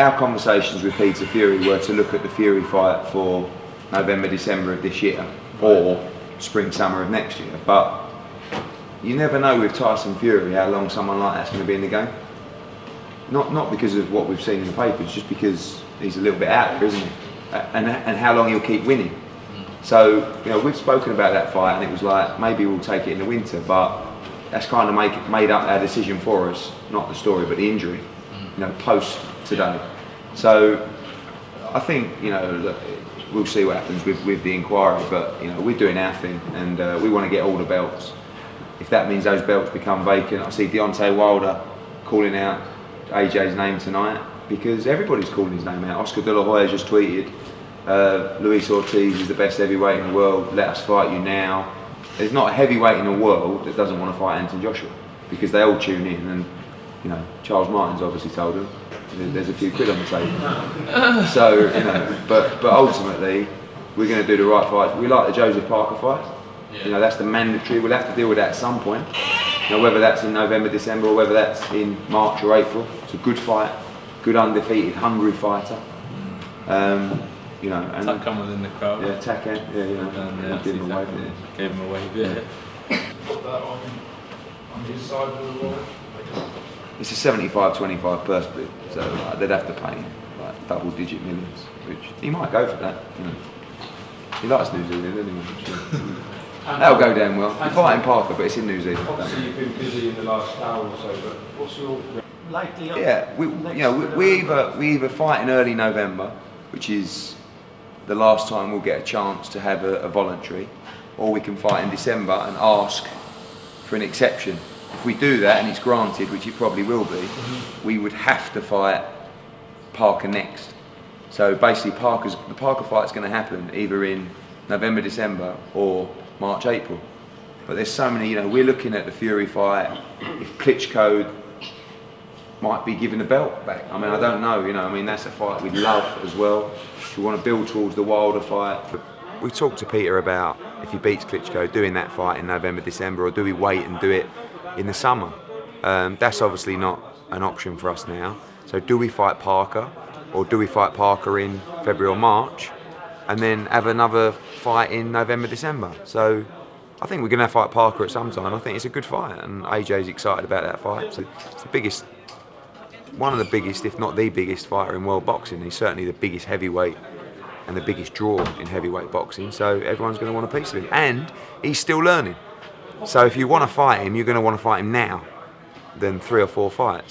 our conversations with Peter Fury were to look at the Fury fight for November, December of this year, or spring, summer of next year. But you never know with Tyson Fury how long someone like that's going to be in the game. Not because of what we've seen in the papers, just because he's a little bit out there, isn't he? And how long he'll keep winning. So, you know, we've spoken about that fight, and it was like, maybe we'll take it in the winter, but that's kind of made up our decision for us, not the story, but the injury, you know, post today. So, I think, you know, look, we'll see what happens with the inquiry, but, you know, we're doing our thing, and we want to get all the belts. If that means those belts become vacant, I see Deontay Wilder calling out AJ's name tonight, because everybody's calling his name out. Oscar De La Hoya just tweeted, Luis Ortiz is the best heavyweight in the world, let us fight you now. There's not a heavyweight in the world that doesn't want to fight Anthony Joshua, because they all tune in, and you know, Charles Martin's obviously told them there's a few quid on the table. So, you know, but ultimately we're going to do the right fight. We like the Joseph Parker fight. You know, that's the mandatory. We'll have to deal with that at some point. You know, whether that's in November, December, or whether that's in March or April. It's a good fight, good undefeated, hungry fighter. You know, and Takan was in the crowd. Yeah, Takan. Yeah, you know, gave him away. Gave him away. Yeah. Put that on his side of the wall. It's a 75-25 purse split, so they'd have to pay him like double-digit millions, which he might go for that. You know, he likes New Zealand, doesn't he? So, that'll go down well. You're fighting Parker, but it's in New Zealand. Obviously, you've been busy in the last hour or so, but what's your likely? Yeah, we either fight in early November, which is the last time we'll get a chance to have a voluntary, or we can fight in December and ask for an exception. If we do that and it's granted, which it probably will be, we would have to fight Parker next. So basically the Parker fight's going to happen either in November, December or March, April. But there's so many, you know, we're looking at the Fury fight, if Klitschko might be giving the belt back. I mean, I don't know, you know, I mean, that's a fight we'd love as well. If we want to build towards the Wilder fight. We talked to Peter about if he beats Klitschko, doing that fight in November, December, or do we wait and do it in the summer? That's obviously not an option for us now. So do we fight Parker, or do we fight Parker in February or March, and then have another fight in November, December? So I think we're going to fight Parker at some time. I think it's a good fight, and AJ's excited about that fight. So it's the biggest, one of the biggest, if not the biggest fighter in world boxing. He's certainly the biggest heavyweight and the biggest draw in heavyweight boxing. So everyone's going to want a piece of him, and he's still learning. So if you want to fight him, you're going to want to fight him now than 3 or 4 fights.